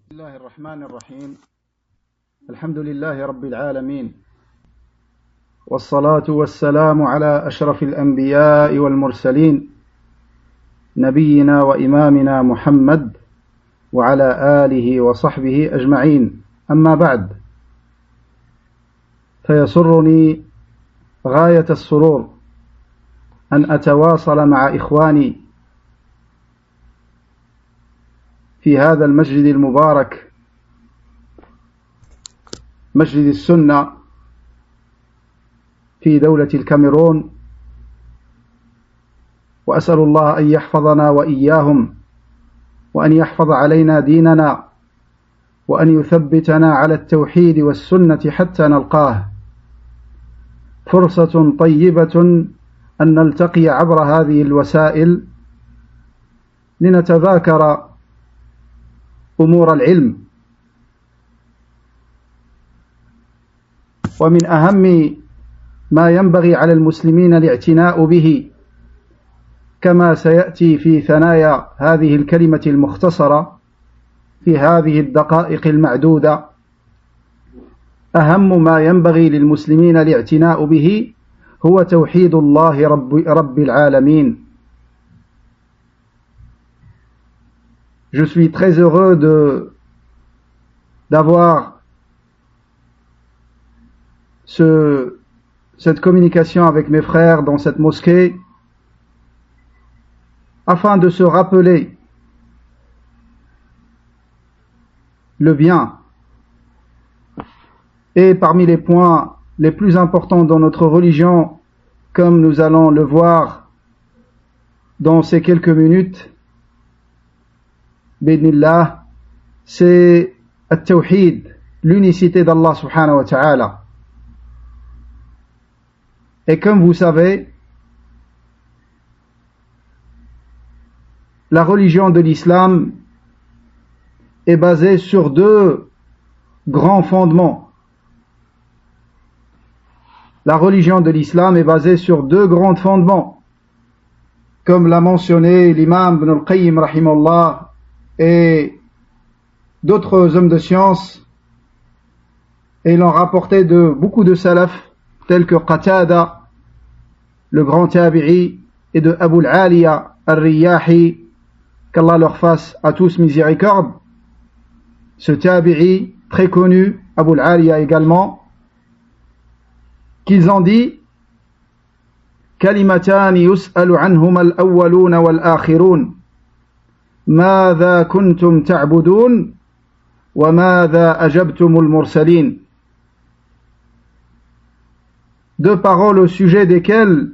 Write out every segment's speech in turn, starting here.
بسم الله الرحمن الرحيم. الحمد لله رب العالمين، والصلاة والسلام على أشرف الأنبياء والمرسلين، نبينا وإمامنا محمد وعلى آله وصحبه أجمعين. أما بعد، فيسرني غاية السرور أن أتواصل مع إخواني في هذا المسجد المبارك، مسجد السنة في دولة الكاميرون، وأسأل الله أن يحفظنا وإياهم، وأن يحفظ علينا ديننا، وأن يثبتنا على التوحيد والسنة حتى نلقاه. فرصة طيبة أن نلتقي عبر هذه الوسائل لنتذاكر أمور العلم. ومن أهم ما ينبغي على المسلمين الاعتناء به، كما سيأتي في ثنايا هذه الكلمة المختصرة في هذه الدقائق المعدودة، أهم ما ينبغي للمسلمين الاعتناء به هو توحيد الله رب العالمين. Je suis très heureux d'avoir cette communication avec mes frères dans cette mosquée, afin de se rappeler le bien. Et parmi les points les plus importants dans notre religion, comme nous allons le voir dans ces quelques minutes, Bidnillah, c'est At-Tawhid, l'unicité d'Allah subhanahu wa ta'ala. Et comme vous savez, la religion de l'islam est basée sur deux grands fondements. La religion de l'islam est basée sur deux grands fondements, comme l'a mentionné l'imam Ibn al-Qayyim rahimahullah et d'autres hommes de science, et l'ont rapporté de beaucoup de salaf tels que Qatada, le grand tabi'i, et de Abu al-Aliya al-Riyahi, qu'Allah leur fasse à tous miséricorde. Ce tabi'i très connu, Abu al-Aliya également, qu'ils ont dit: كلمتان يسأل عنهما الأولون والآخرون ماذا كنتم تعبدون وماذا أجبتم المرسلين. Deux paroles au sujet desquelles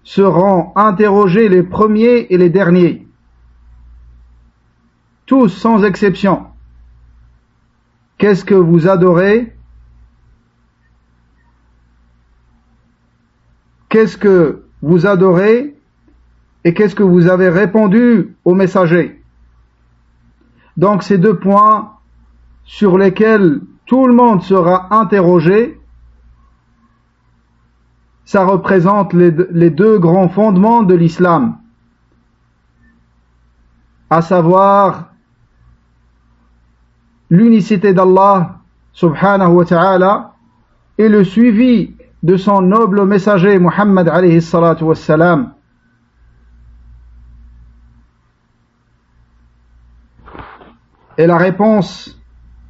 seront interrogés les premiers et les derniers, tous sans exception. Qu'est-ce que vous adorez? Qu'est-ce que vous adorez et qu'est-ce que vous avez répondu aux messagers? Donc ces deux points sur lesquels tout le monde sera interrogé, ça représente les deux grands fondements de l'islam, à savoir l'unicité d'Allah subhanahu wa ta'ala et le suivi de son noble messager Muhammad alayhi salatu wassalam. Et la réponse,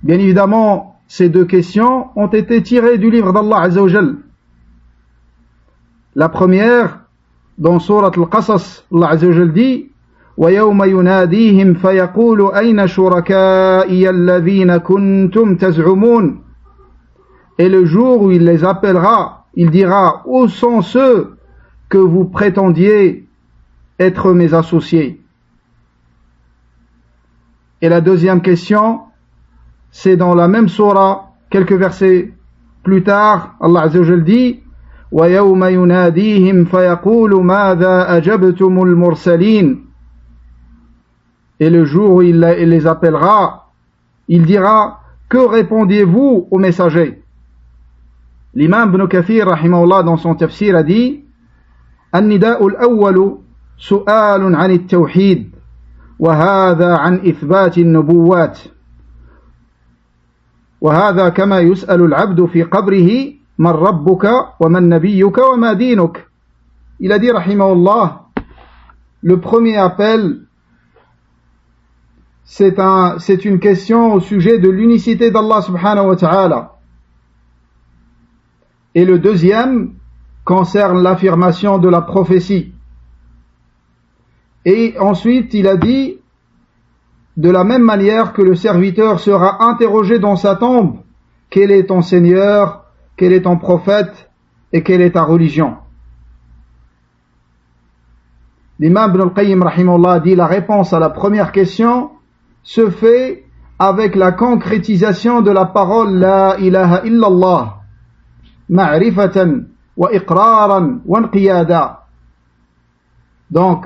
bien évidemment, ces deux questions ont été tirées du livre d'Allah Azza wa Jal. La première, dans Surat Al-Qasas, Allah Azza wa Jal dit: وَيَوْمَ يُنَادِيهِمْ فَيَقُولُ أَيْنَ شُرَكَائِيَ الَّذِينَ كُنْتُمْ تَزْعُمُونَ. Et le jour où il les appellera, il dira: où sont ceux que vous prétendiez être mes associés? Et la deuxième question, c'est dans la même sourate, quelques versets plus tard, Allah Azza wa Jal dit: وَيَوْمَ يُنَادِيهِمْ فَيَقُولُ مَاذَا أَجَبْتُمُ الْمُرْسَلِينَ. Et le jour où il les appellera, il dira: que répondiez-vous aux messagers? L'imam Ibn Kathir rahimahullah dans son tafsir a dit: النداء الأول سؤال عن التوحيد وهذا عن إثبات النبوات وهذا كما يسأل العبد في قبره من ربك ومن نبيك وما دينك. Il a dit rahimahullah, le premier appel c'est une question au sujet de l'unicité d'Allah subhanahu wa ta'ala. Et le deuxième concerne l'affirmation de la prophétie. Et ensuite, il a dit, de la même manière que le serviteur sera interrogé dans sa tombe, quel est ton Seigneur, quel est ton prophète et quelle est ta religion. L'imam Ibn al-Qayyim rahimahullah dit, la réponse à la première question se fait avec la concrétisation de la parole La ilaha illallah, ma'rifatan wa iqraran wa inqiyada. Donc,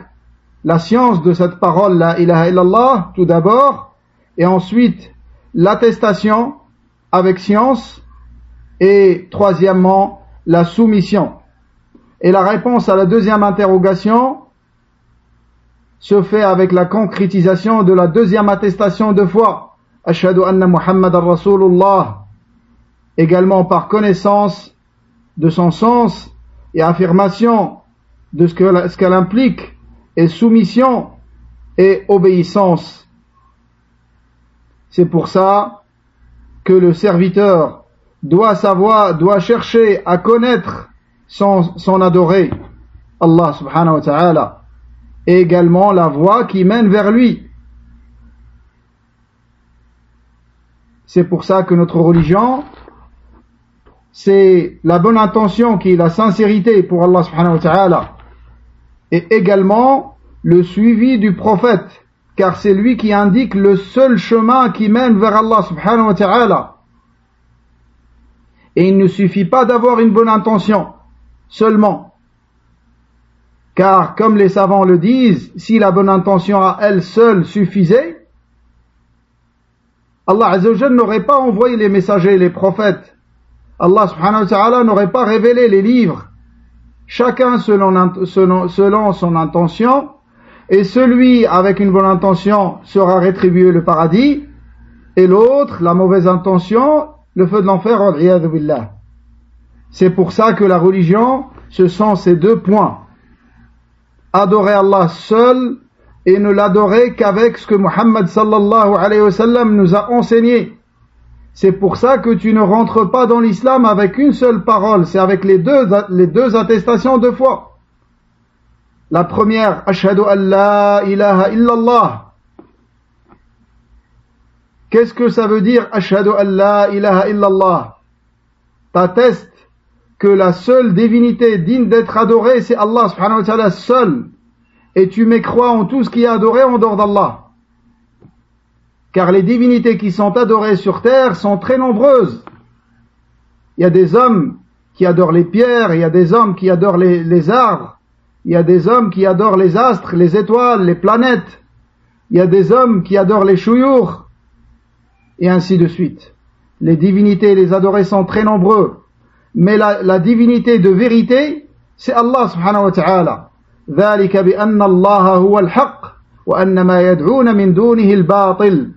la science de cette parole La ilaha illallah, tout d'abord, et ensuite l'attestation avec science, et troisièmement la soumission. Et la réponse à la deuxième interrogation se fait avec la concrétisation de la deuxième attestation de foi, Ashhadu anna Muhammadan Rasulullah, également par connaissance de son sens et affirmation de ce qu'elle implique, et soumission et obéissance. C'est pour ça que le serviteur doit chercher à connaître son adoré, Allah subhanahu wa ta'ala, et également la voie qui mène vers lui. C'est pour ça que notre religion, c'est la bonne intention qui est la sincérité pour Allah subhanahu wa ta'ala, et également le suivi du prophète, car c'est lui qui indique le seul chemin qui mène vers Allah subhanahu wa ta'ala. Et il ne suffit pas d'avoir une bonne intention seulement, car comme les savants le disent, si la bonne intention à elle seule suffisait, Allah Azza wa Jalla n'aurait pas envoyé les messagers, les prophètes. Allah subhanahu wa ta'ala n'aurait pas révélé les livres. Chacun selon son intention, et celui avec une bonne intention sera rétribué le paradis, et l'autre, la mauvaise intention, le feu de l'enfer. C'est pour ça que la religion, ce sont ces deux points. Adorer Allah seul et ne l'adorer qu'avec ce que Muhammad sallallahu alayhi wa sallam nous a enseigné. C'est pour ça que tu ne rentres pas dans l'islam avec une seule parole, c'est avec les deux attestations de foi. La première, Ashhadu an la ilaha illallah. Qu'est-ce que ça veut dire, Ashhadu an la ilaha illallah? T'attestes que la seule divinité digne d'être adorée, c'est Allah subhanahu wa ta'ala seul. Et tu mécrois en tout ce qui est adoré en dehors d'Allah. Car les divinités qui sont adorées sur terre sont très nombreuses. Il y a des hommes qui adorent les pierres, il y a des hommes qui adorent les arbres, il y a des hommes qui adorent les astres, les étoiles, les planètes, il y a des hommes qui adorent les chouyours, et ainsi de suite. Les divinités, les adorés sont très nombreux. Mais la divinité de vérité, c'est Allah subhanahu wa ta'ala. ذلك بأن الله هو الحق وأن ما يدعون من دونه الباطل.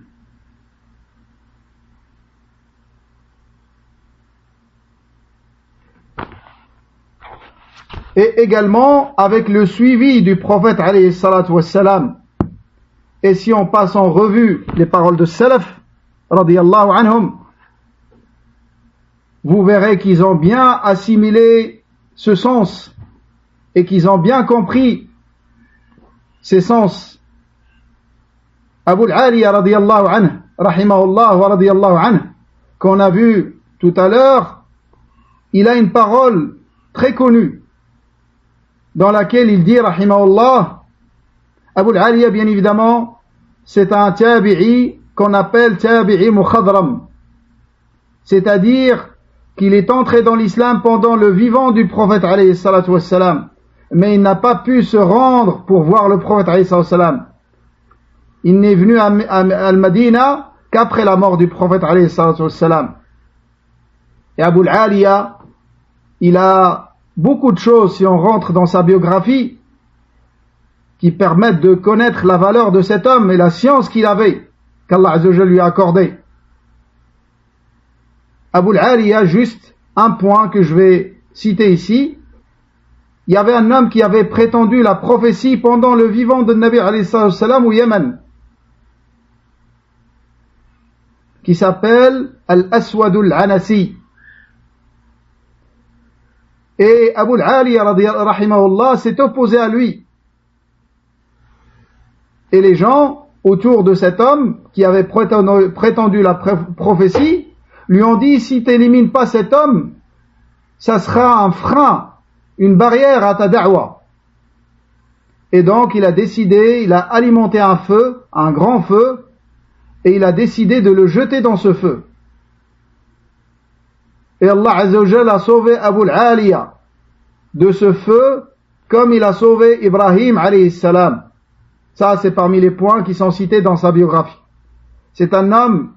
Et également avec le suivi du prophète alayhi salatu wassalam. Et si on passe en revue les paroles de Salaf radiyallahu anhum, vous verrez qu'ils ont bien assimilé ce sens et qu'ils ont bien compris ces sens. Abu al-Aliya radiyallahu anhu, rahimahullah wa radiyallahu anhu, qu'on a vu tout à l'heure, il a une parole très connue dans laquelle il dit rahimahullah, Abu al-Aliya bien évidemment, c'est un tabi'i qu'on appelle tabi'i mukhadram, c'est-à-dire qu'il est entré dans l'islam pendant le vivant du prophète alayhi salatu wassalam, mais il n'a pas pu se rendre pour voir le prophète alayhi salatu wassalam. Il n'est venu à Al-Madina qu'après la mort du prophète alayhi salatu wassalam. Et Abu al-Aliya, il a beaucoup de choses, si on rentre dans sa biographie, qui permettent de connaître la valeur de cet homme et la science qu'il avait, qu'Allah Azza wa Jalla lui a accordé. Abu al-Aliya, juste un point que je vais citer ici. Il y avait un homme qui avait prétendu la prophétie pendant le vivant de Nabi alayhi salam au Yémen, qui s'appelle Al-Aswad al-Anasi. Et Abu al-Aliya rahimahullah s'est opposé à lui. Et les gens autour de cet homme qui avait prétendu la prophétie lui ont dit, si tu n'élimines pas cet homme, ça sera un frein, une barrière à ta da'wa. Et donc il a décidé, il a alimenté un feu, un grand feu, et il a décidé de le jeter dans ce feu. Et Allah Azza wa Jalla a sauvé Abu al-Aliya de ce feu comme il a sauvé Ibrahim alayhi salam. Ça, c'est parmi les points qui sont cités dans sa biographie. C'est un homme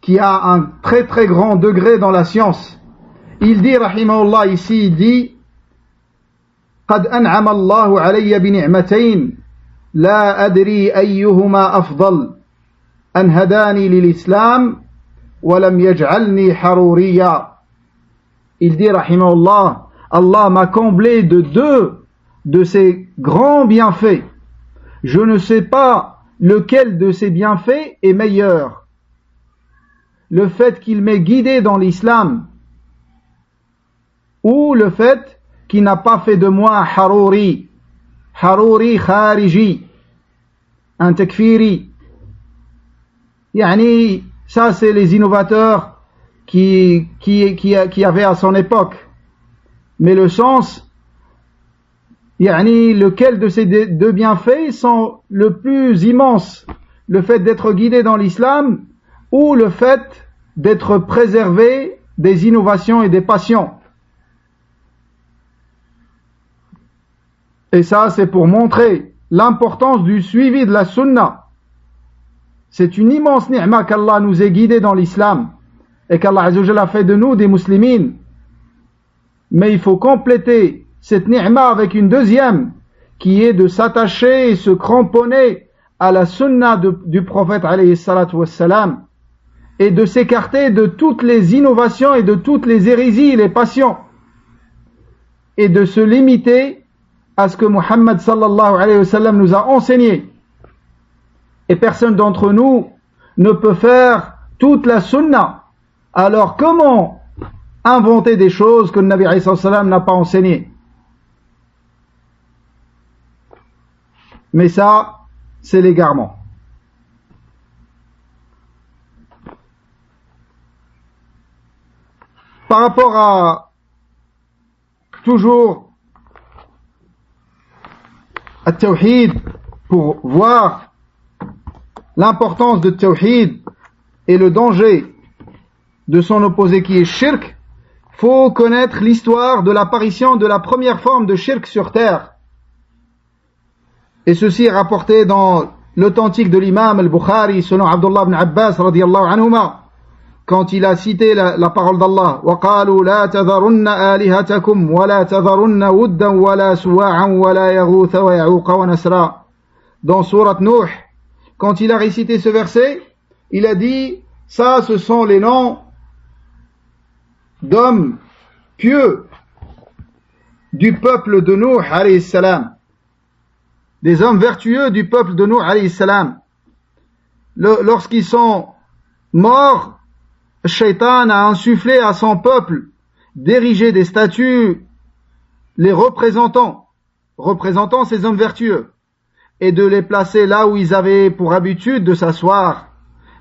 qui a un très très grand degré dans la science. Il dit, rahimahullah, ici, il dit, قد أنعم الله علي بنعمتين لا أدري أيهما أفضل أن هداني للإسلام ولم يجعلني حروريا. Il dit, rahimahullah, Allah m'a comblé de deux de ses grands bienfaits. Je ne sais pas lequel de ces bienfaits est meilleur. Le fait qu'il m'ait guidé dans l'islam ou le fait qu'il n'a pas fait de moi un haruri khariji, un takfiri. Yani, ça c'est les innovateurs qui avaient à son époque. Mais le sens, yani, lequel de ces deux bienfaits sont le plus immense? Le fait d'être guidé dans l'islam ou le fait d'être préservé des innovations et des passions? Et ça, c'est pour montrer l'importance du suivi de la sunna. C'est une immense ni'ma qu'Allah nous ait guidés dans l'islam et qu'Allah Azza wa Jalla a fait de nous des muslimines. Mais il faut compléter cette ni'ma avec une deuxième, qui est de s'attacher et se cramponner à la sunna du prophète alayhi salatu wassalam et de s'écarter de toutes les innovations et de toutes les hérésies et les passions et de se limiter à ce que Muhammad sallallahu alayhi wa sallam nous a enseigné. Et personne d'entre nous ne peut faire toute la sunna. Alors comment inventer des choses que le Nabi alayhi sallam n'a pas enseignées? Mais ça, c'est l'égarement. Par rapport à toujours à Tawhid, pour voir l'importance de Tawhid et le danger de son opposé qui est Shirk, faut connaître l'histoire de l'apparition de la première forme de Shirk sur terre. Et ceci est rapporté dans l'authentique de l'imam al-Bukhari selon Abdullah ibn Abbas radiyallahu anhuma, quand il a cité la parole d'Allah, وَقَالُوا لَا تَذَرُنَّ آلِهَتَكُمْ وَلَا تَذَرُنَّ وُدًّا وَلَا سُوَاعًا وَلَا يَغُوثَ وَيَعُوقَ وَنَسْرًا. Dans sourate Nuh, quand il a récité ce verset, il a dit, ça ce sont les noms d'hommes pieux du peuple de Nuh alayhi salam, des hommes vertueux du peuple de Nuh alayhi salam. Lorsqu'ils sont morts, Shaitan a insufflé à son peuple d'ériger des statues les représentant ces hommes vertueux et de les placer là où ils avaient pour habitude de s'asseoir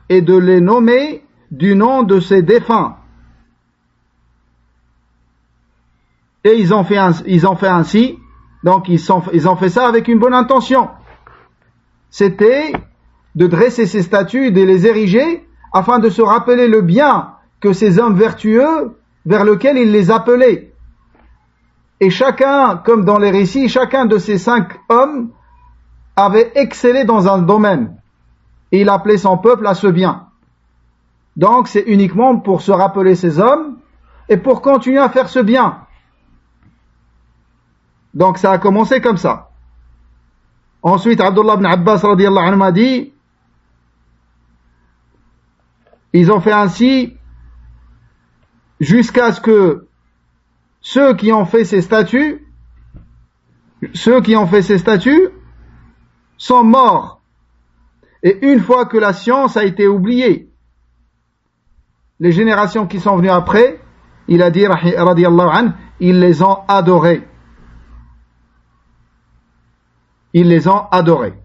et de les nommer du nom de ces défunts. Et ils ont fait ainsi, donc ils ont fait ça avec une bonne intention. C'était de dresser ces statues, de les ériger afin de se rappeler le bien que ces hommes vertueux vers lequel il les appelait. Et chacun, comme dans les récits, chacun de ces 5 hommes avait excellé dans un domaine. Et il appelait son peuple à ce bien. Donc c'est uniquement pour se rappeler ces hommes et pour continuer à faire ce bien. Donc ça a commencé comme ça. Ensuite, Abdullah ibn Abbas radiyallahu anhu a dit, ils ont fait ainsi jusqu'à ce que ceux qui ont fait ces statues sont morts. Et une fois que la science a été oubliée, les générations qui sont venues après, il a dit, radiyallahu anhu, ils les ont adorés. Ils les ont adorés.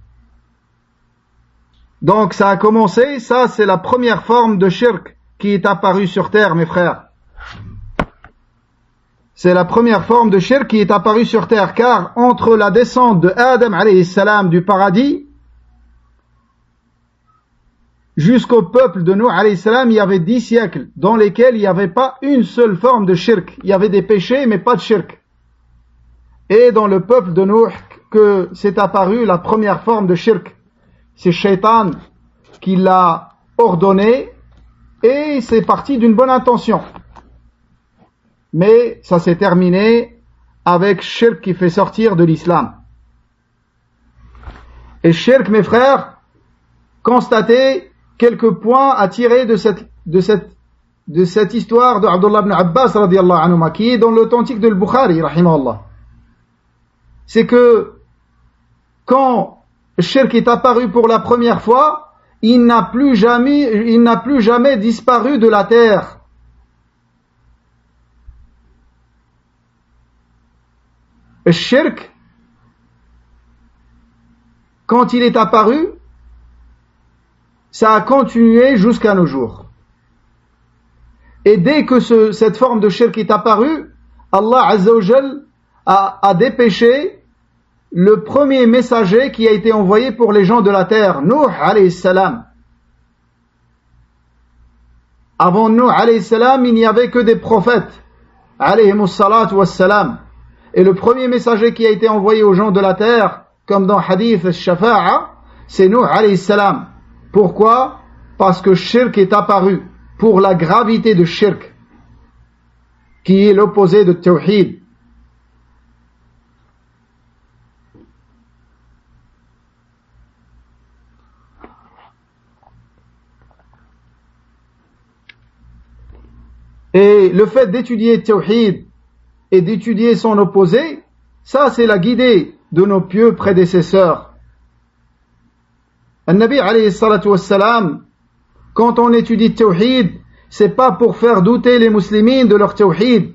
Donc ça a commencé, ça c'est la première forme de shirk qui est apparue sur terre, mes frères. C'est la première forme de shirk qui est apparue sur terre, car entre la descente de Adam alayhi salam du paradis jusqu'au peuple de Nuh alayhi salam, il y avait 10 siècles dans lesquels il n'y avait pas une seule forme de shirk. Il y avait des péchés mais pas de shirk. Et dans le peuple de Nuh que c'est apparu la première forme de shirk. C'est Shaitan qui l'a ordonné et c'est parti d'une bonne intention. Mais ça s'est terminé avec shirk qui fait sortir de l'islam. Et shirk, mes frères, constatez quelques points à tirer de cette histoire de Abdullah ibn Abbas radiyallahu anhu, qui est dans l'authentique de Bukhari rahimahullah. C'est que quand le shirk est apparu pour la première fois, il n'a plus jamais disparu de la terre. Le shirk, quand il est apparu, ça a continué jusqu'à nos jours. Et dès que cette forme de shirk est apparue, Allah Azza wa Jal a dépêché le premier messager qui a été envoyé pour les gens de la terre, Nuh alayhi salam. Avant Nuh alayhi salam, il n'y avait que des prophètes, alayhimus salatu wassalam. Et le premier messager qui a été envoyé aux gens de la terre, comme dans Hadith al-Shafa'a, c'est Nuh alayhi salam. Pourquoi? Parce que shirk est apparu, pour la gravité de shirk, qui est l'opposé de tawhid. Et le fait d'étudier tawhid et d'étudier son opposé, ça c'est la guidée de nos pieux prédécesseurs. An-Nabi alayhi salatu wassalam, quand on étudie tawhid, c'est pas pour faire douter les musulmans de leur tawhid,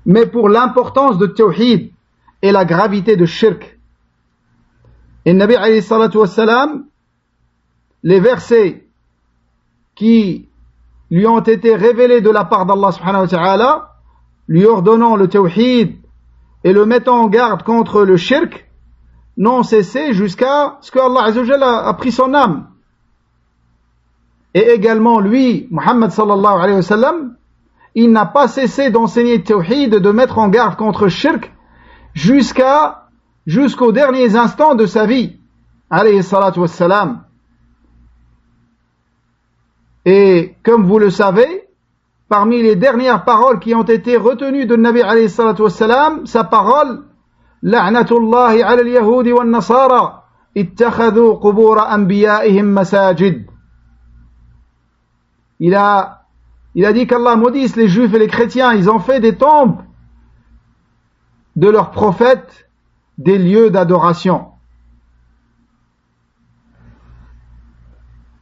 mais pour l'importance de tawhid et la gravité de shirk. Et Nabi alayhi salatu wassalam, les versets qui lui ont été révélés de la part d'Allah subhanahu wa ta'ala, lui ordonnant le tawhid et le mettant en garde contre le shirk, n'ont cessé jusqu'à ce que Allah Azza wa Jalla a pris son âme. Et également lui, Muhammad sallallahu alayhi wa sallam, il n'a pas cessé d'enseigner le tawhid et de mettre en garde contre le shirk jusqu'aux derniers instants de sa vie, alayhi salatu wassalam. Et comme vous le savez, parmi les dernières paroles qui ont été retenues de Nabi alayhi salatu wassalam, sa parole, La'natullahi ala al-yahudi wa al-nasara, ittakhadhu qubura anbiya'ihim masajid. Il a dit qu'Allah maudisse les juifs et les chrétiens, ils ont fait des tombes de leurs prophètes des lieux d'adoration.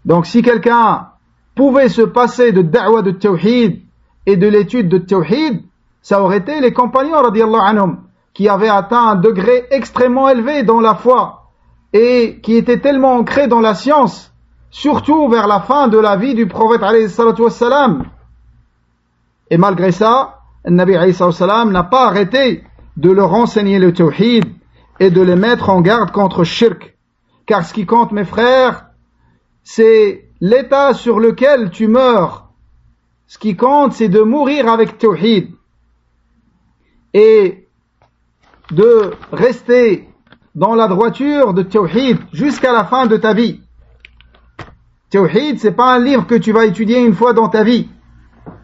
Donc si quelqu'un pouvait se passer de da'wa de tawhid et de l'étude de tawhid, ça aurait été les compagnons radiyallahu anhum, qui avaient atteint un degré extrêmement élevé dans la foi et qui étaient tellement ancrés dans la science, surtout vers la fin de la vie du prophète alayhi salatu wassalam. Et malgré ça, le Nabi alayhi salatu wassalam n'a pas arrêté de leur enseigner le tawhid et de les mettre en garde contre shirk. Car ce qui compte, mes frères, c'est l'état sur lequel tu meurs. Ce qui compte, c'est de mourir avec tawhid et de rester dans la droiture de tawhid jusqu'à la fin de ta vie. Tawhid, c'est pas un livre que tu vas étudier une fois dans ta vie,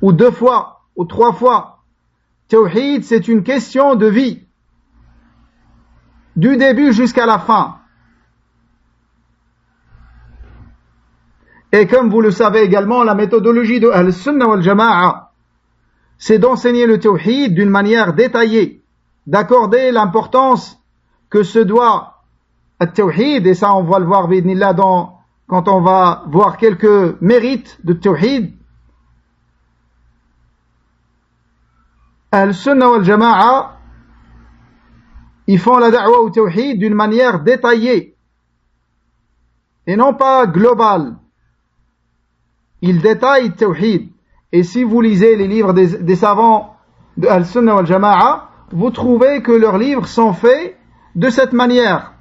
ou 2 fois, ou 3 fois. Tawhid, c'est une question de vie, du début jusqu'à la fin. Et comme vous le savez également, la méthodologie de Ahl-Sunnah wal Jama'a, c'est d'enseigner le tawhid d'une manière détaillée, d'accorder l'importance que se doit à tawhid, et ça on va le voir bi'idhnillah quand on va voir quelques mérites de tawhid. Al-Sunnah wal-Jama'a, ils font la da'wa au tawhid d'une manière détaillée et non pas globale. Ils détaillent le tawhid. Et si vous lisez les livres des savants de Al-Sunnah wal-Jama'a, vous trouvez que leurs livres sont faits de cette manière.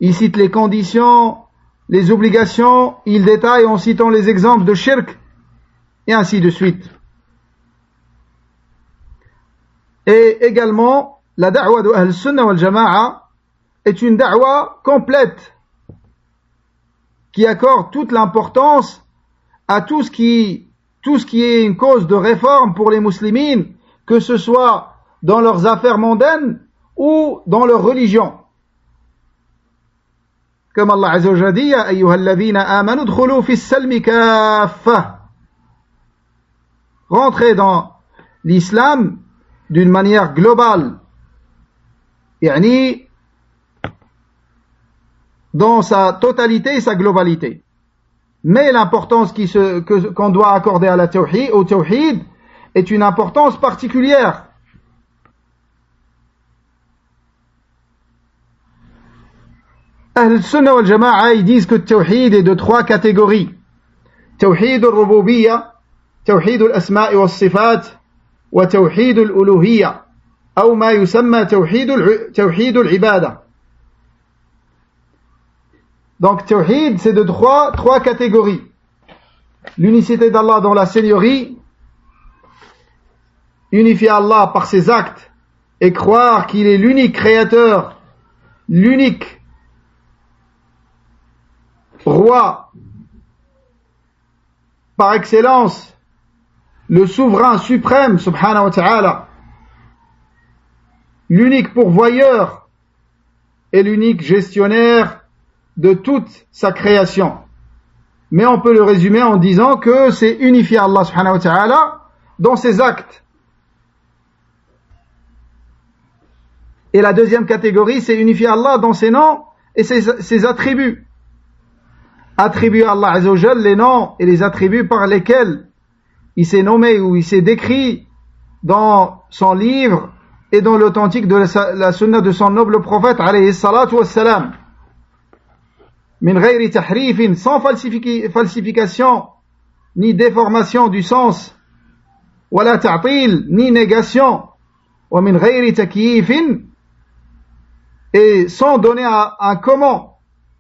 Ils citent les conditions, les obligations, ils détaillent en citant les exemples de shirk, et ainsi de suite. Et également, la da'wa de Al-Sunnah wal-Jama'a est une da'wa complète qui accorde toute l'importance à tout ce qui est une cause de réforme pour les musulmans, que ce soit dans leurs affaires mondaines ou dans leur religion. Comme Allah Azza wa Jalla dit, Ya ayyuhalladhina amanu dkhulu fi as-salmi kaffah. Rentrez dans l'islam d'une manière globale, yani dans sa totalité et sa globalité. Mais l'importance qu'on doit accorder à au tawhid est une importance particulière. Ahl-Sunnah wal-Jama'a, ils disent que le tawhid est de 3 catégories. Tawhid al-Rububiyyah, Tawhid al-Asma'i wal-Sifat, wa Tawhid al-Uluhiyyah, ou ma yusamma Tawhid al-Ibadah. Donc, Tawhid, c'est de trois catégories. L'unicité d'Allah dans la seigneurie, unifier Allah par ses actes et croire qu'il est l'unique créateur, l'unique roi par excellence, le souverain suprême, subhanahu wa ta'ala, l'unique pourvoyeur et l'unique gestionnaire de toute sa création. Mais on peut le résumer en disant que c'est unifier Allah subhanahu wa ta'ala dans ses actes. Et la deuxième catégorie, c'est unifier Allah dans ses noms et ses attributs. Attribuer à Allah Azza wa Jalla les noms et les attributs par lesquels il s'est nommé ou il s'est décrit dans son livre et dans l'authentique de la sunna de son noble prophète alayhi salatu wassalam. Min ghayri tahrifin, sans falsification ni déformation du sens, wala ta'til, ni négation, wa min ghayri takyifin, et sans donner un comment,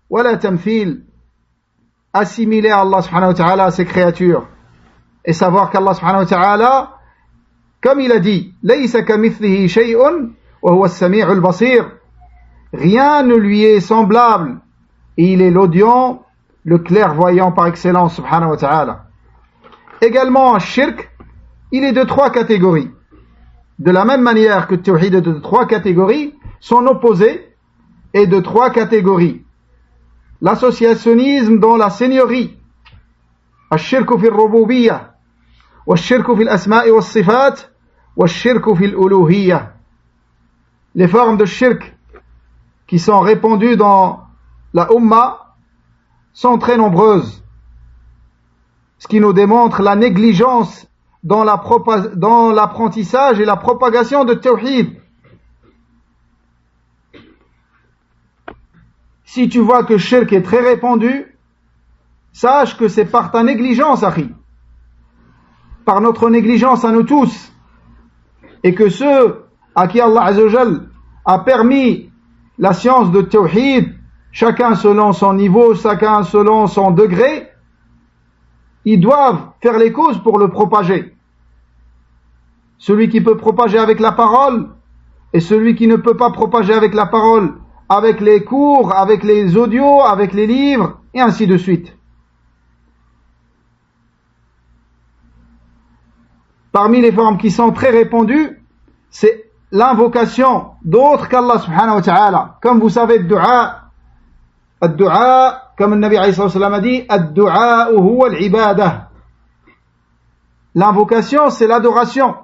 wala tamthil, assimiler à Allah subhanahu wa ta'ala à ses créatures, et savoir qu'Allah subhanahu wa ta'ala, comme il a dit, laysa kamithlihi shay'un wa huwa as-sami'ul basir, rien ne lui est semblable, et il est l'audient, le clairvoyant par excellence, subhanahu wa ta'ala. Également, un shirk, il est de 3 catégories. De la même manière que le tawhid est de 3 catégories, son opposé est de 3 catégories. L'associationnisme dans la seigneurie, الشرك في الربوبية, والشرك في الأسماء والصفات, والشرك في الألوهية. Les formes de shirk qui sont répandues dans la Ummah sont très nombreuses, ce qui nous démontre la négligence dans l'apprentissage et la propagation de Tawhid. Si tu vois que le shirk est très répandu, sache que c'est par ta négligence, akhi, par notre négligence à nous tous, et que ceux à qui Allah Azza wa Jalla a permis la science de Tawhid, chacun selon son niveau, chacun selon son degré, ils doivent faire les causes pour le propager. Celui qui peut propager avec la parole, et celui qui ne peut pas propager avec la parole, avec les cours, avec les audios, avec les livres, et ainsi de suite. Parmi les formes qui sont très répandues, c'est l'invocation d'autres qu'Allah subhanahu wa ta'ala. Comme vous savez, الدعاء, comme le Nabi alayhi sallam a dit, الدعاء هو العبادة. l'invocation, c'est l'adoration.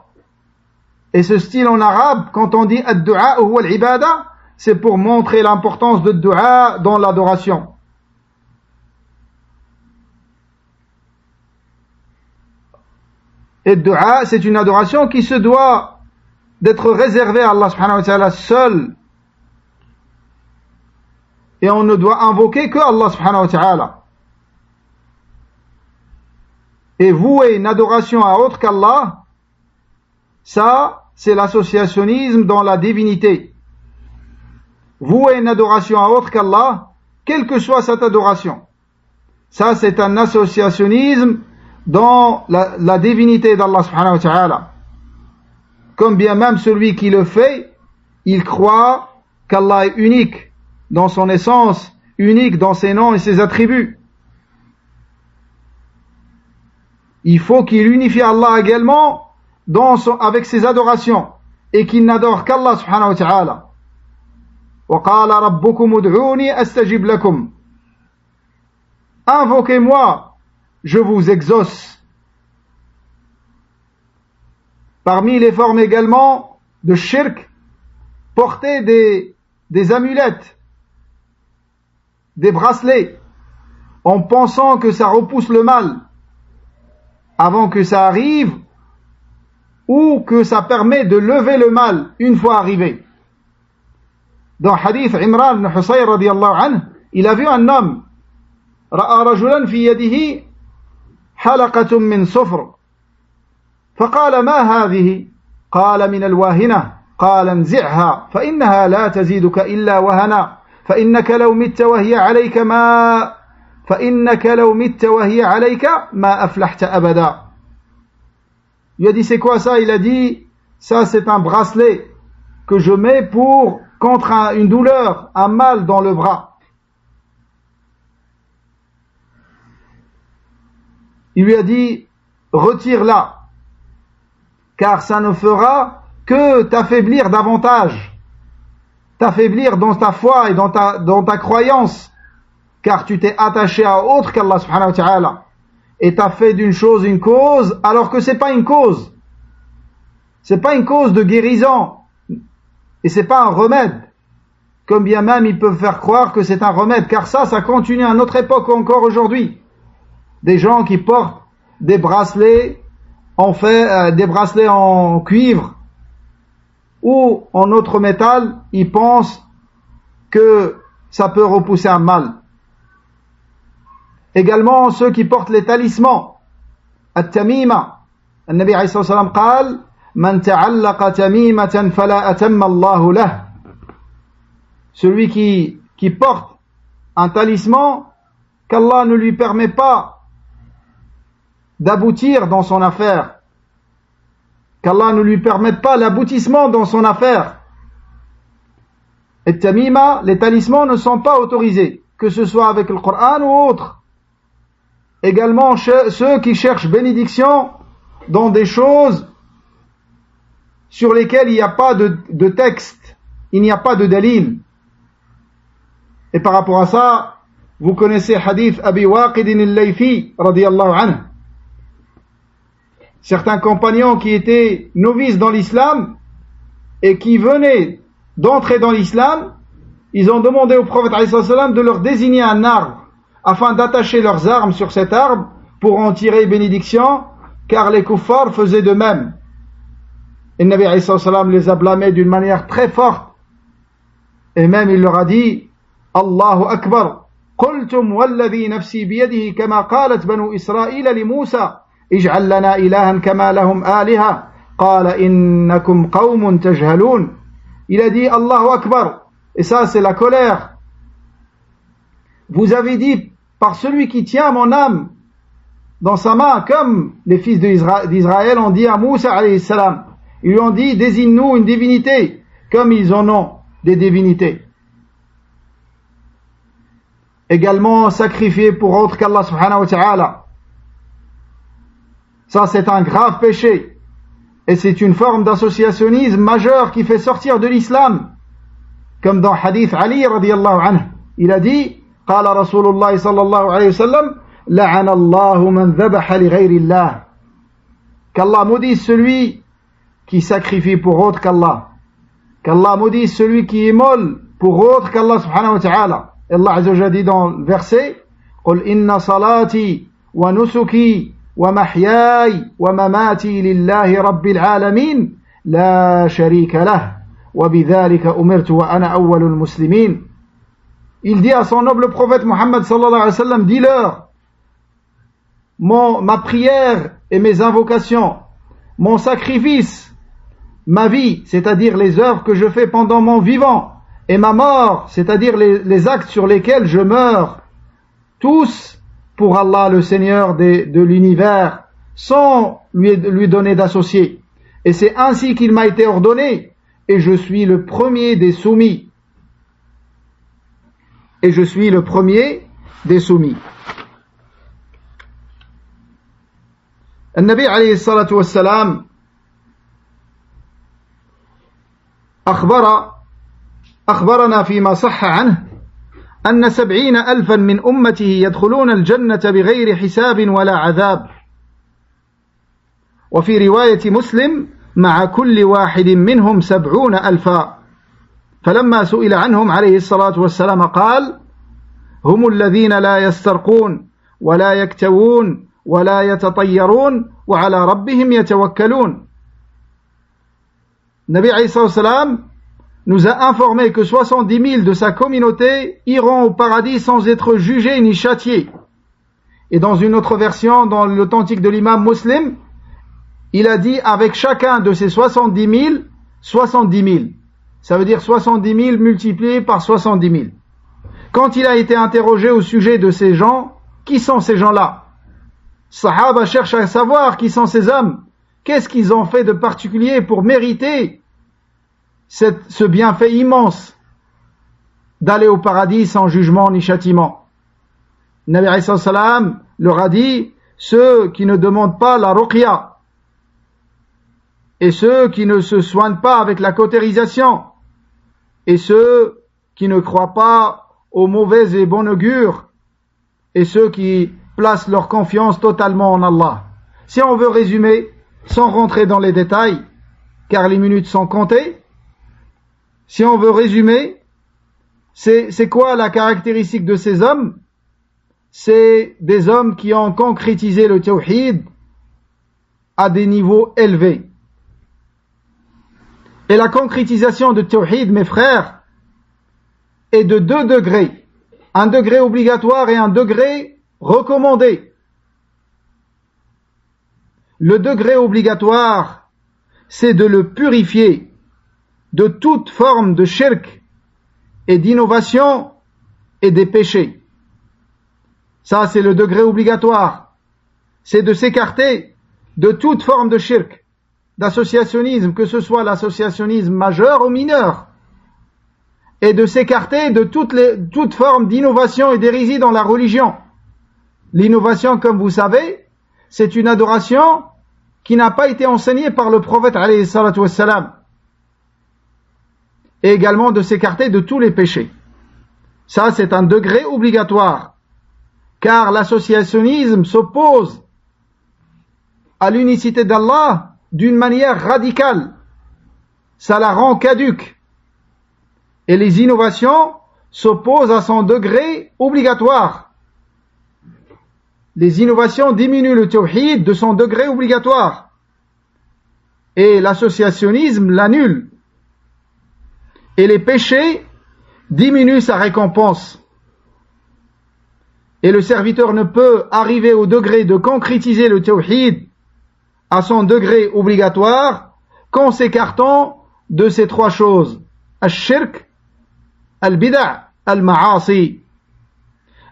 Et ce style en arabe, quand on dit ad-du'a ou al-ibada, c'est pour montrer l'importance de du'a dans l'adoration. Et du'a, c'est une adoration qui se doit d'être réservée à Allah subhanahu wa ta'ala seul. Et on ne doit invoquer que Allah subhanahu wa ta'ala. Et vouer une adoration à autre qu'Allah, ça, c'est l'associationnisme dans la divinité. Vouer une adoration à autre qu'Allah, quelle que soit cette adoration, ça, c'est un associationnisme dans la divinité d'Allah subhanahu wa ta'ala. Comme bien même celui qui le fait, il croit qu'Allah est unique dans son essence, unique dans ses noms et ses attributs. Il faut qu'il unifie Allah également avec ses adorations et qu'il n'adore qu'Allah subhanahu wa ta'ala. وَقَالَ رَبُّكُمُ ادْعُونِي أَسْتَجِبْ لَكُمْ. Invoquez-moi, je vous exauce. Parmi les formes également de shirk, porter des amulettes, des bracelets, en pensant que ça repousse le mal avant que ça arrive, ou que ça permet de lever le mal une fois arrivé. Dans hadith Imran ibn Husayr radiyallahu anhu, il a vu un homme, ra'a rajulan fi yadihi halaqatun min sufr, فقال ما هذه؟ قال من الواهنة. قال انزعها فإنها لا تزيدك إلا وهنا فإنك لو مت وهي عليك ما أفلحت أبدا. Il a dit c'est quoi ça? Il a dit ça c'est un bracelet que je mets contre une douleur, un mal dans le bras. Il lui a dit retire-la, car ça ne fera que t'affaiblir davantage, t'affaiblir dans ta foi et dans ta croyance, car tu t'es attaché à autre qu'Allah subhanahu wa ta'ala, et t'as fait d'une chose une cause, alors que c'est pas une cause. C'est pas une cause de guérison, et c'est pas un remède, comme bien même ils peuvent faire croire que c'est un remède, car ça continue à notre époque encore aujourd'hui. Des gens qui portent des bracelets, des bracelets en cuivre ou en autre métal, ils pensent que ça peut repousser un mal. Également ceux qui portent les talismans, at-tamima. النبي عليه الصلاة والسلام قال من تعلق تميمة فلا أتم الله له. Celui qui porte un talisman qu'Allah ne lui permet pas d'aboutir dans son affaire, qu'Allah ne lui permette pas l'aboutissement dans son affaire. Et tamima, les talismans ne sont pas autorisés, que ce soit avec le Coran ou autre. Également ceux qui cherchent bénédiction dans des choses sur lesquelles il n'y a pas de texte, il n'y a pas de dalil. Et par rapport à ça, vous connaissez hadith Abi Waqid al-Laythi radiyallahu anhu. Certains compagnons qui étaient novices dans l'islam et qui venaient d'entrer dans l'islam, ils ont demandé au prophète de leur désigner un arbre afin d'attacher leurs armes sur cet arbre pour en tirer bénédiction, car les kuffars faisaient de même. Et le Nabi les a blâmés d'une manière très forte, et même il leur a dit Allahu Akbar, قلتم والذي نفسي بيده كما قالت بنو إسرائيل لموسى اجعل لنا إلها كما لهم آلهة قال إنكم قوم تجهلون. Il a dit Allahu Akbar, et ça c'est la colère. Vous avez dit par celui qui tient mon âme dans sa main, comme les fils d'Israël ont dit à Moussa alayhi salam. Ils lui ont dit désigne-nous une divinité comme ils en ont des divinités. Également sacrifié pour autre qu'Allah subhanahu wa ta'ala. Ça c'est un grave péché. Et c'est une forme d'associationnisme majeur qui fait sortir de l'islam. Comme dans hadith Ali radiyallahu anhu. Il a dit, قال رسول الله صلى الله عليه وسلم لعن الله من ذبح لغير الله. qu'Allah maudisse celui qui sacrifie pour autre qu'Allah, qu'Allah maudisse celui qui immole pour autre qu'Allah subhanahu wa ta'ala. Allah azza wa jalla dit dans le verset: قل إن صلاتي ونسكي ومحياي ومماتي لله رب العالمين لا شريك له وبذلك أمرت وأنا أول المسلمين. Il dit à son noble prophète Muhammad sallallahu alayhi wa sallam: dis-leur, ma prière et mes invocations, mon sacrifice, ma vie, c'est-à-dire les œuvres que je fais pendant mon vivant, et ma mort, c'est-à-dire les actes sur lesquels je meurs, tous pour Allah le Seigneur de l'univers, sans lui donner d'associé. Et c'est ainsi qu'il m'a été ordonné, et je suis le premier des soumis. Et je suis le premier des soumis. النبي عليه الصلاة والسلام أخبرنا فيما صح عنه أن 70,000 من أمته يدخلون الجنة بغير حساب ولا عذاب. وفي رواية مسلم: مع كل واحد منهم 70,000. فلما سئل عنهم عليه الصلاة والسلام قال: هم الذين لا يسترقون ولا يكتوون ولا يتطيرون وعلى ربهم يتوكلون. Nabi alayhi salam nous a informé que 70,000 de sa communauté iront au paradis sans être jugés ni châtiés. Et dans une autre version, dans l'authentique de l'imam Muslim, il a dit avec chacun de ces 70,000, 70,000. Ça veut dire 70,000 multiplié par 70,000. Quand il a été interrogé au sujet de ces gens, qui sont ces gens-là? Sahaba cherchent à savoir qui sont ces hommes. Qu'est-ce qu'ils ont fait de particulier pour mériter ce bienfait immense d'aller au paradis sans jugement ni châtiment? Nabi alayhi salam leur a dit: ceux qui ne demandent pas la ruqya et ceux qui ne se soignent pas avec la cautérisation et ceux qui ne croient pas aux mauvais et bon augure et ceux qui placent leur confiance totalement en Allah. Si on veut résumer, sans rentrer dans les détails, car les minutes sont comptées, si on veut résumer, c'est quoi la caractéristique de ces hommes? C'est des hommes qui ont concrétisé le tawhid à des niveaux élevés. Et la concrétisation de tawhid, mes frères, est de 2 degrés. Un degré obligatoire et un degré recommandé. Le degré obligatoire, c'est de le purifier de toute forme de shirk et d'innovation et des péchés. Ça, c'est le degré obligatoire. C'est de s'écarter de toute forme de shirk, d'associationnisme, que ce soit l'associationnisme majeur ou mineur, et de s'écarter de toute forme d'innovation et d'hérésie dans la religion. L'innovation, comme vous savez, c'est une adoration qui n'a pas été enseignée par le prophète alayhi salatu wassalam. Et également de s'écarter de tous les péchés. Ça, c'est un degré obligatoire. Car l'associationnisme s'oppose à l'unicité d'Allah d'une manière radicale. Ça la rend caduque. Et les innovations s'opposent à son degré obligatoire. Les innovations diminuent le tawhid de son degré obligatoire. Et l'associationnisme l'annule. Et les péchés diminuent sa récompense. Et le serviteur ne peut arriver au degré de concrétiser le tawhid à son degré obligatoire qu'en s'écartant de ces 3 choses: al-shirk, al-bid'a, al-ma'asi.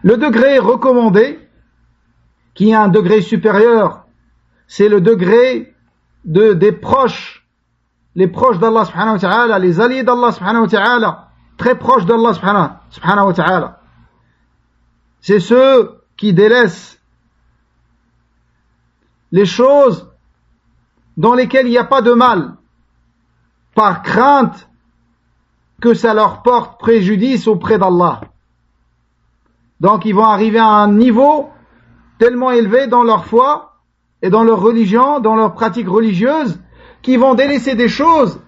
Le degré recommandé, qui est un degré supérieur, c'est le degré des proches, les proches d'Allah subhanahu wa ta'ala, les alliés d'Allah subhanahu wa ta'ala, très proches d'Allah subhanahu wa ta'ala. C'est ceux qui délaissent les choses dans lesquelles il n'y a pas de mal, par crainte que ça leur porte préjudice auprès d'Allah. Donc ils vont arriver à un niveau tellement élevé dans leur foi et dans leur religion, dans leurs pratiques religieuses, qui vont délaisser des choses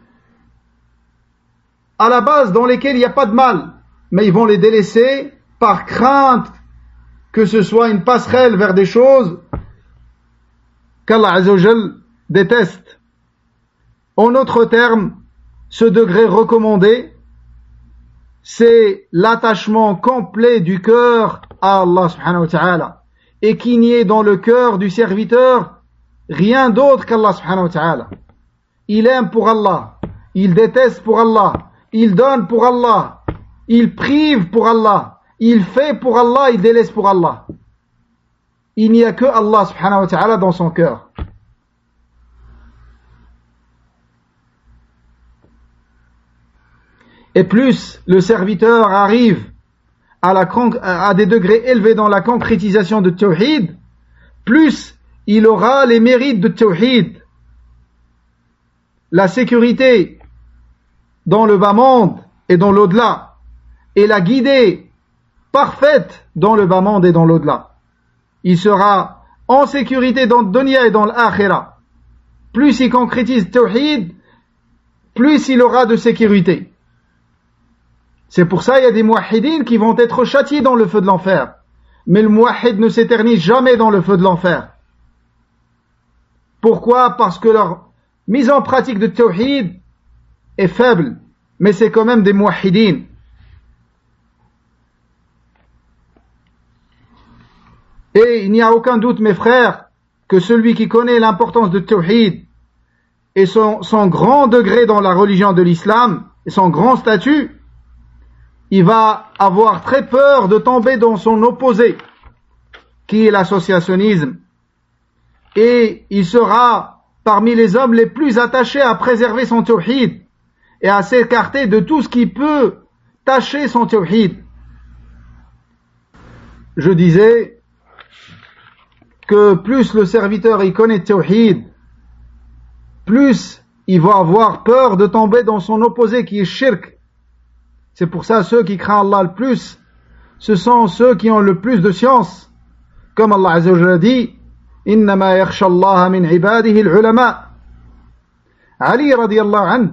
à la base dans lesquelles il n'y a pas de mal, mais ils vont les délaisser par crainte que ce soit une passerelle vers des choses qu'Allah Azza wa Jal déteste. En autres termes, ce degré recommandé, c'est l'attachement complet du cœur à Allah subhanahu wa ta'ala, et qu'il n'y ait dans le cœur du serviteur rien d'autre qu'Allah subhanahu wa ta'ala. Il aime pour Allah, il déteste pour Allah, il donne pour Allah, il prive pour Allah, il fait pour Allah, il délaisse pour Allah. Il n'y a que Allah subhanahu wa ta'ala dans son cœur. Et plus le serviteur arrive à des degrés élevés dans la concrétisation de Tawhid, plus il aura les mérites de Tawhid, la sécurité dans le bas monde et dans l'au-delà, et la guidée parfaite dans le bas monde et dans l'au-delà. Il sera en sécurité dans le dunya et dans l'akhira. Plus il concrétise Tawhid, plus il aura de sécurité. C'est pour ça qu'il y a des muwahhidines qui vont être châtiés dans le feu de l'enfer. Mais le muwahhid ne s'éternise jamais dans le feu de l'enfer. Pourquoi? Parce que leur mise en pratique de Tawhid est faible. Mais c'est quand même des muwahhidines. Et il n'y a aucun doute, mes frères, que celui qui connaît l'importance de Tawhid et son grand degré dans la religion de l'islam et son grand statut, il va avoir très peur de tomber dans son opposé, qui est l'associationnisme. Et il sera parmi les hommes les plus attachés à préserver son tawhid et à s'écarter de tout ce qui peut tacher son tawhid. Je disais que plus le serviteur il connaît tawhid, plus il va avoir peur de tomber dans son opposé qui est shirk. C'est pour ça ceux qui craignent Allah le plus, ce sont ceux qui ont le plus de science. Comme Allah Azza wa Jalla dit, Innama yakhsha Allah min ibadihi al-ulama. Ali radiyallahu anhu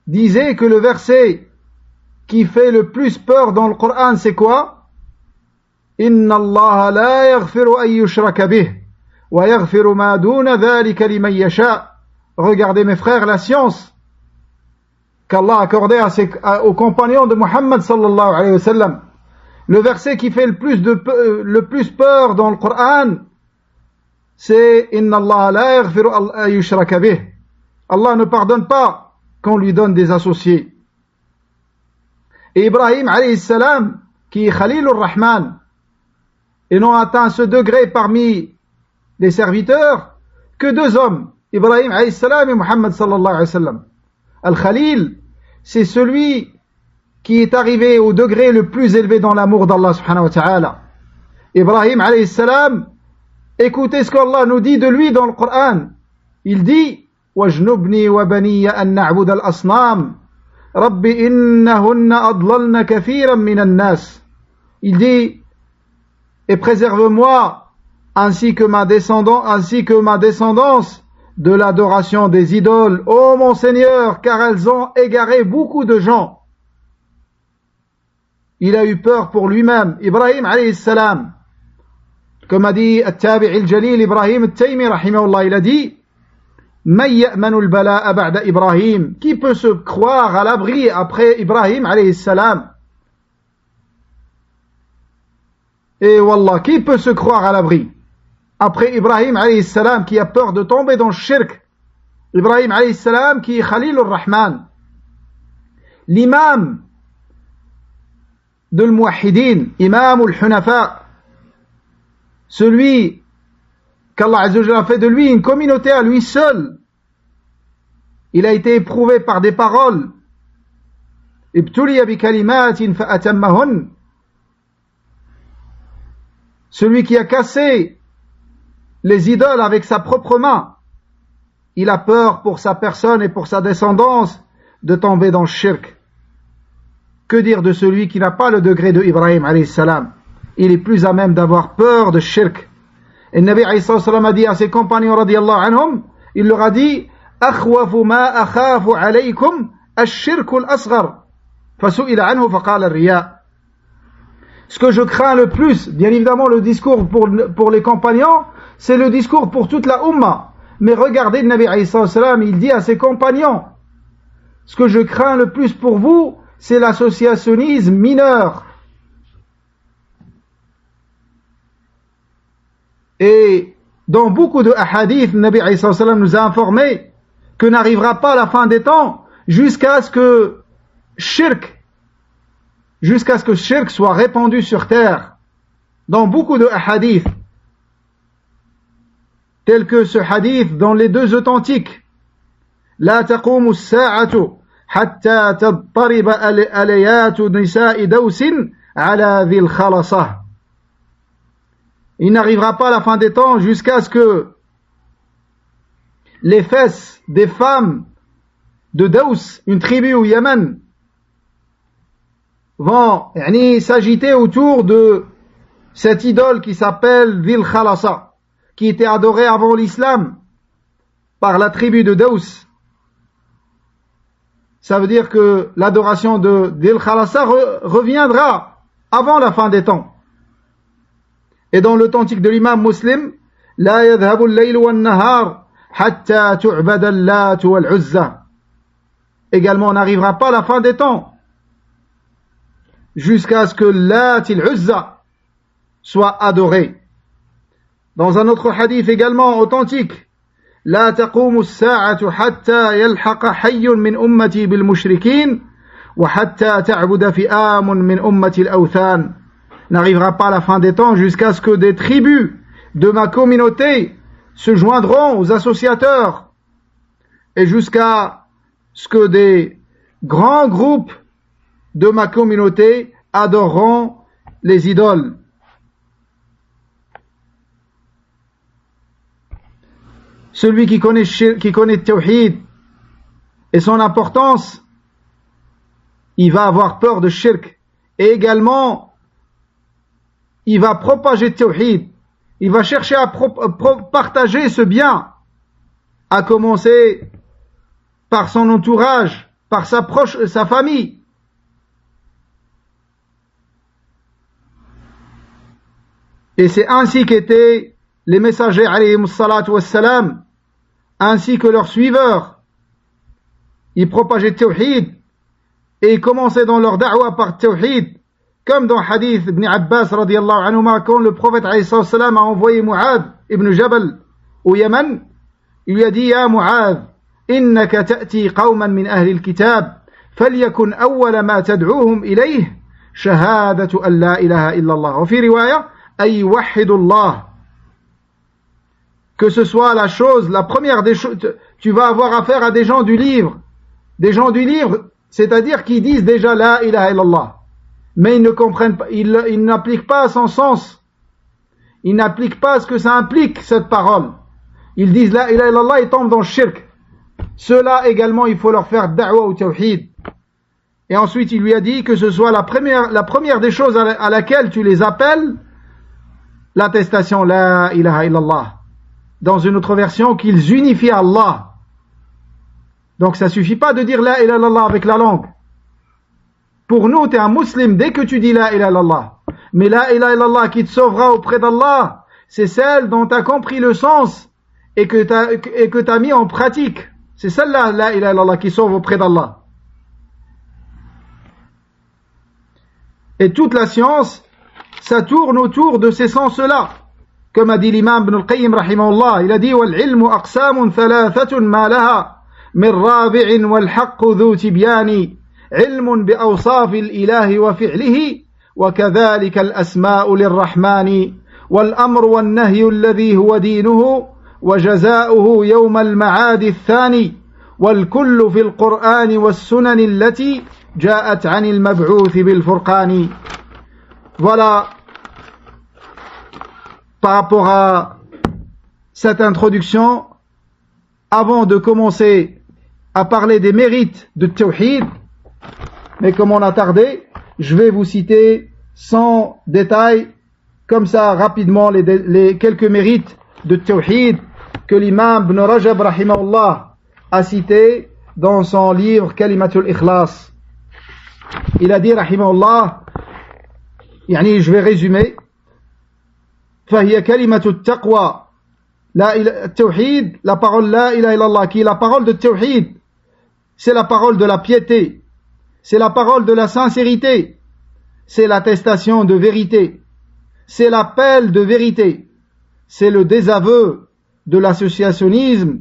disait que le verset qui fait le plus peur dans le Coran, c'est quoi? Inna Allah la yaghfiru an yushraka bih wa yaghfiru ma duna dhalika liman yasha. Regardez mes frères la science qu'Allah a accordé aux compagnons de Muhammad sallallahu alayhi wa sallam. Le verset qui fait le plus peur dans le Coran, c'est Inna Allah la yaghfiru an yushraka bih. Allah ne pardonne pas qu'on lui donne des associés. Et Ibrahim alayhi salam, qui est Khalilur Rahman, et n'ont atteint ce degré parmi les serviteurs que deux hommes, Ibrahim alayhi salam et Muhammad sallallahu alayhi wa sallam. Al-Khalil, c'est celui qui est arrivé au degré le plus élevé dans l'amour d'Allah subhanahu wa ta'ala. Ibrahim alayhi salam, écoutez ce qu'Allah nous dit de lui dans le Coran. Il dit, وَاجْنُبْنِي وَبَنِيَّ أَن نَّعْبُدَ الْأَصْنَامِ رَبِّ إِنَّهُنَّ أَضْلَلْنَ كَثِيرًا مِنَ النَّاسِ. Il dit, et préserve-moi ainsi que ma descendance de l'adoration des idoles, ô mon Seigneur, car elles ont égaré beaucoup de gens. Il a eu peur pour lui-même. Ibrahim alayhi salam, comme a dit At-Tabi'i al-Jalil Ibrahim At-Taymi rahimahullah, il a dit Man ya'manu al-bala'a ba'da Ibrahim. Qui peut se croire à l'abri après Ibrahim alayhi salam? Et wallah, qui peut se croire à l'abri après Ibrahim alayhi salam, qui a peur de tomber dans le shirk? Ibrahim alayhi salam qui est Khalilur Rahman, l'imam de l'muwahhidin, imam al-hunafa, celui qu'Allah Azza wa Jalla a fait de lui une communauté à lui seul. Il a été éprouvé par des paroles. Ibtuliya bi kalimatin fa atammahun. Celui qui a cassé les idoles avec sa propre main, il a peur pour sa personne et pour sa descendance de tomber dans le shirk. Que dire de celui qui n'a pas le degré de Ibrahim alayhi salam? Il est plus à même d'avoir peur de shirk Et le Nabi alayhi salam a dit à ses compagnons radiyallahu anhum, il leur a dit أخوف ما أخاف عليكم الشرك الأصغر فسئل عنه فقال الرياء. Ce que je crains le plus, bien évidemment le discours pour les compagnons, c'est le discours pour toute la Ummah. Mais regardez le Nabi alayhi salam, il dit à ses compagnons, ce que je crains le plus pour vous, c'est l'associationnisme mineur. Et dans beaucoup de hadiths, le Nabi alayhi salam nous a informé que n'arrivera pas la fin des temps jusqu'à ce que shirk soit répandu sur terre. Dans beaucoup de hadiths, tels que ce hadith dans les deux authentiques, لا تقوم الساعة حتى تضطرب آليات نساء دوس على ذي الخلصة. Il n'arrivera pas la fin des temps jusqu'à ce que les fesses des femmes de Daous, une tribu au Yémen, vont s'agiter autour de cette idole qui s'appelle Dhil Khalasa, qui était adorée avant l'islam par la tribu de Daous. Ça veut dire que l'adoration de Dhil Khalasa reviendra avant la fin des temps. Et dans l'authentique de l'imam muslim, La yadhabu al-layl wan-nahar hatta tu'bada al-lat wal-uzza. Également, on n'arrivera pas à la fin des temps jusqu'à ce que Lat et l'Uzza soient adorés. Dans un autre hadith également authentique, لا تقوم الساعة حتى يلحق حي من أمتي بالمشركين وحتى تعبد فئام من أمة الأوثان. N'arrivera pas à la fin des temps jusqu'à ce que des tribus de ma communauté se joindront aux associateurs et jusqu'à ce que des grands groupes de ma communauté adoreront les idoles. Celui qui connaît Tawhid et son importance, il va avoir peur de shirk. Et également, il va propager Tawhid. Il va chercher à partager ce bien, à commencer par son entourage, par sa famille. Et c'est ainsi qu'étaient les messagers alayhimus salatu wassalam, ainsi que leurs suiveurs. Ils propageaient Tawhid et ils commençaient dans leur da'wa par Tawhid, comme dans le hadith ibn Abbas radiyallahu anhuma, quand le prophète alayhi salam a envoyé Mu'adh ibn Jabal au Yémen, il lui a dit Ya Mu'adh, innaka ta'ti qawman min ahli al-kitab, falyakun awwala ma tad'uuhum ilayh shahadatu an la ilaha illallah. Wa fi riwaya ay yuwahhidu Allah. Que ce soit la chose, la première des choses, tu vas avoir affaire à des gens du livre, c'est-à-dire qui disent déjà la ilaha illallah, mais ils ne comprennent pas, ils n'appliquent pas son sens, ils n'appliquent pas ce que ça implique cette parole. Ils disent la ilaha illallah et tombent dans le shirk. Ceux-là également, il faut leur faire da'wa ou tawhid. Et ensuite, il lui a dit que ce soit la première des choses à laquelle tu les appelles, l'attestation la ilaha illallah. Dans une autre version, qu'ils unifient Allah. Donc ça suffit pas de dire la ilaha illallah avec la langue. Pour nous, tu es un musulman dès que tu dis la ilaha illallah. Mais la ilaha illallah qui te sauvera auprès d'Allah, c'est celle dont tu as compris le sens et que tu as mis en pratique. C'est celle-là, la ilaha illallah, qui sauve auprès d'Allah. Et toute la science, ça tourne autour de ces sens-là. Comme a dit l'imam Ibn al-Qayyim rahimahullah, il a dit وَالْعِلْمُ أَقْسَامٌ ثَلَاثَةٌ مَا لَهَا مِنْ رَابِعٍ وَالْحَقُّ ذُو تِبْيَانِ علم بأوصاف الإله وفعله وكذلك الأسماء للرحمن والأمر والنهي الذي هو دينه وجزاؤه يوم المعاد الثاني والكل في القرآن والسنن التي جاءت عن المبعوث بالفرقان. Voilà par rapport à cette introduction, avant de commencer à parler des mérites de Tawhid. Mais comme on a tardé, je vais vous citer sans détail comme ça rapidement les quelques mérites de Tawhid que l'imam Ibn Rajab rahimahullah a cité dans son livre Kalimatul Ikhlas. Il a dit rahimahullah, je vais résumer, فهي كلمة التقوى التوحيد, la parole la ilaha illallah, qui est la parole de Tawhid, c'est la parole de la piété, c'est la parole de la sincérité, c'est l'attestation de vérité, c'est l'appel de vérité, c'est le désaveu de l'associationnisme,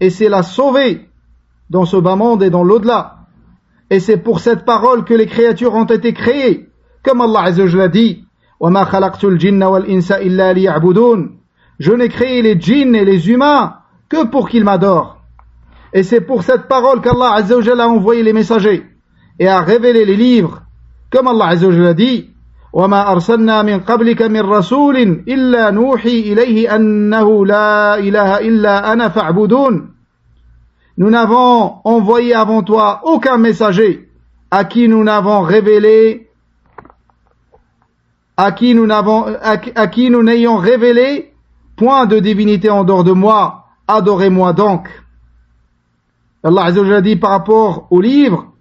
et c'est la sauver dans ce bas monde et dans l'au-delà. Et c'est pour cette parole que les créatures ont été créées, comme Allah Azza wa Jalla a dit, وَمَا خَلَقْتُ الْجِنَّ وَالْإِنسَ إِلَّا لِيَعْبُدُونَ. Je n'ai créé les djinns et les humains que pour qu'ils m'adorent. Et c'est pour cette parole qu'Allah Azza wa Jalla a envoyé les messagers et a révélé les livres, comme Allah Azza wa Jalla a dit, وَمَا أَرْسَلْنَا مِنْ قَبْلِكَ مِنْ رَسُولٍ إِلَّا نُوحِي إِلَيْهِ أَنَّهُ لَا إِلَهَ إِلَّا أَنَا فَاعْبُدُونَ. Nous n'avons envoyé avant toi aucun messager à qui nous n'avons révélé, à qui nous n'ayons révélé point de divinité en dehors de moi, adorez-moi donc. Allah Azza wa Jalla dit par rapport au livre,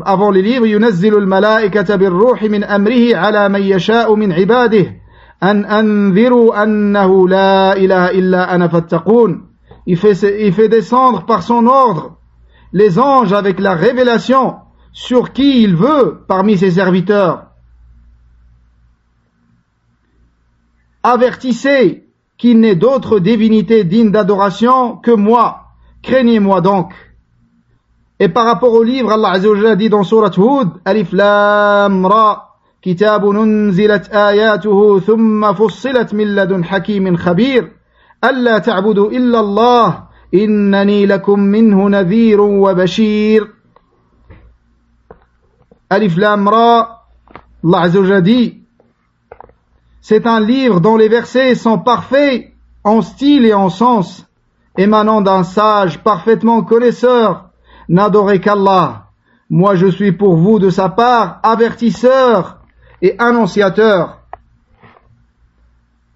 avant les livres, ينزل الملائكة بالروح من أمره على من يشاء من عباده أن أنذروا أنه لا إله إلا أنا فاتقون. Il fait descendre par son ordre les anges avec la révélation sur qui il veut parmi ses serviteurs. Avertissez qu'il n'est d'autre divinité digne d'adoration que moi. Craignez-moi donc. Et par rapport au livre, Allah Azza wa Jalla dit dans Surat Hud, Alif Lam Ra, Kitabun unzilat ayatuhu thumma fussilat min ladun hakimin khabir. ألا تعبدوا إلا الله إنني لكم منه نذير وبشير. Alif Lam Ra, Allah Azza wa Jalla dit, c'est un livre dont les versets sont parfaits en style et en sens, émanant d'un sage parfaitement connaisseur. N'adorez qu'Allah. Moi je suis pour vous de sa part avertisseur et annonciateur.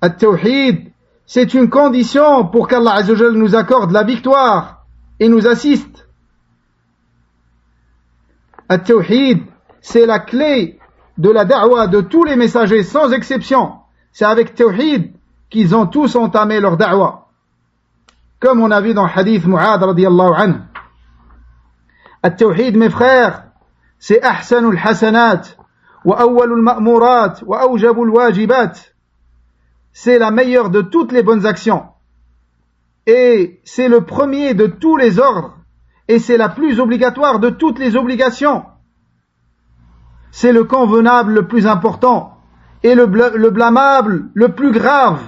At-Tawhid, c'est une condition pour qu'Allah Azza wa Jalla nous accorde la victoire et nous assiste. At-Tawhid, c'est la clé de la da'wa de tous les messagers sans exception. C'est avec Tawhid qu'ils ont tous entamé leur da'wa. Comme on a vu dans le hadith Mu'ad radiyallahu anhu. At-Tawhid, mes frères, c'est ahsanul hasanat wa awwalul ma'murat wa awjabul wajibat. C'est la meilleure de toutes les bonnes actions. Et c'est le premier de tous les ordres. Et c'est la plus obligatoire de toutes les obligations. C'est le convenable le plus important. Et le blâmable le plus grave.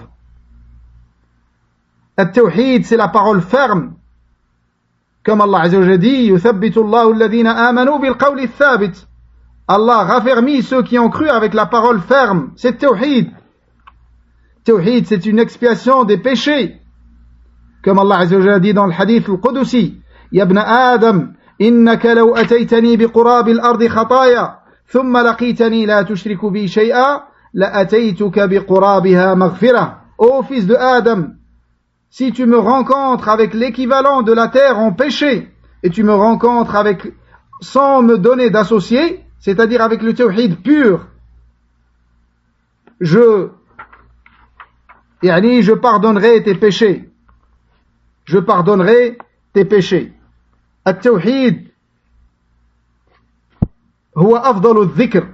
At-Tawhid, c'est la parole ferme. Comme Allah Azza wa Jalla dit, يُثَبِّتُ اللَّهُ الَّذِينَ آمَنُوا بِالْقَوْلِ الثَّابِتِ. Allah raffermit ceux qui ont cru avec la parole ferme. C'est Tawhid. Tawhid, c'est une expiation des péchés. Comme Allah Azza wa Jalla dit dans le hadith al-Qudusi, Ya ibn Adam, innaka law ataytani biqurab al-ard khataya, thumma laqitani la tushriku bi shay'a, la ataytuka biqurabiha maghfirah. Ô fils de Adam, si tu me rencontres avec l'équivalent de la terre en péché, et tu me rencontres avec, sans me donner d'associé, c'est-à-dire avec le tawhid pur, je pardonnerai tes péchés. Je pardonnerai tes péchés. At-Tawhid huwa afdalu dhikr.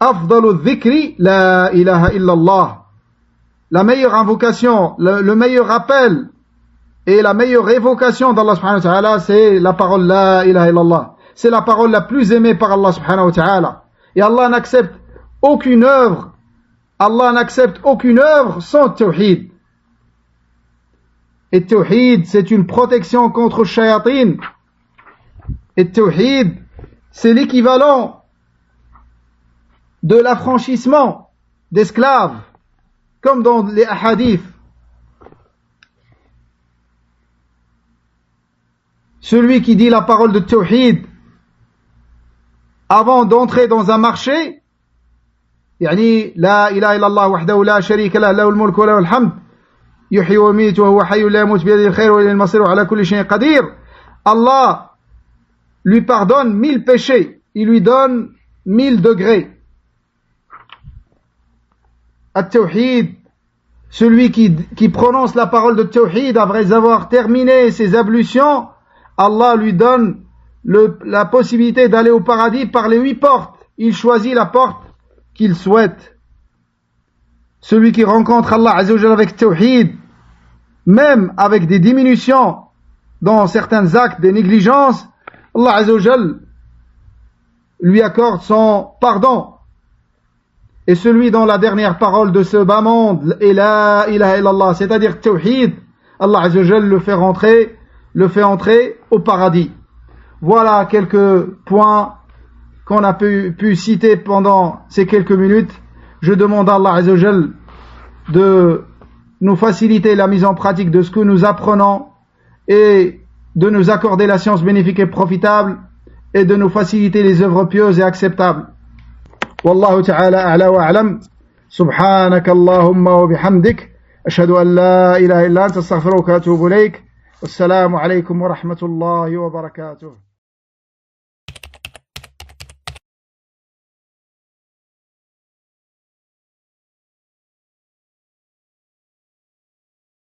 Afdalu dhikri la ilaha illallah. La meilleure invocation, le meilleur appel et la meilleure évocation d'Allah subhanahu wa ta'ala, c'est la parole la ilaha illallah. C'est la parole la plus aimée par Allah subhanahu wa ta'ala. Et Allah n'accepte aucune œuvre. Allah n'accepte aucune œuvre sans Tawhid. Et Tawhid, c'est une protection contre shayatin. Et Tawhid, c'est l'équivalent de l'affranchissement d'esclaves, comme dans les hadiths. Celui qui dit la parole de Tawhid avant d'entrer dans un marché, يعني لا إله إلا الله وحده لا شريك له له الملك وله الحمد يحيي ويميت وهو حي لا يموت بيده الخير وإليه المصير وعلى كل شيء قدير. Allah lui pardonne 1000 péchés, il lui donne 1000 degrés. At-Tawhid, celui qui prononce la parole de Tawhid après avoir terminé ses ablutions, Allah lui donne la possibilité d'aller au paradis par les 8 portes. Il choisit la porte qu'il souhaite. Celui qui rencontre Allah Azza wa Jalla avec Tawhid, même avec des diminutions dans certains actes, des négligences, Allah Azza wa Jalla lui accorde son pardon. Et celui dont la dernière parole de ce bas monde est la ilaha illallah, c'est-à-dire Tawhid, Allah Azza wa Jalla le fait entrer au paradis. Voilà quelques points qu'on a pu citer pendant ces quelques minutes. Je demande à Allah Azza wa Jalla de nous faciliter la mise en pratique de ce que nous apprenons et de nous accorder la science bénéfique et profitable et de nous faciliter les œuvres pieuses et acceptables. Wallahu ta'ala a'la wa a'lam. Subhanaka Allahumma wa bihamdik. Ashhadu an la ilaha illa anta astaghfiruka wa atubu ilayk. Wassalamu alaykum wa rahmatullahi wa barakatuh.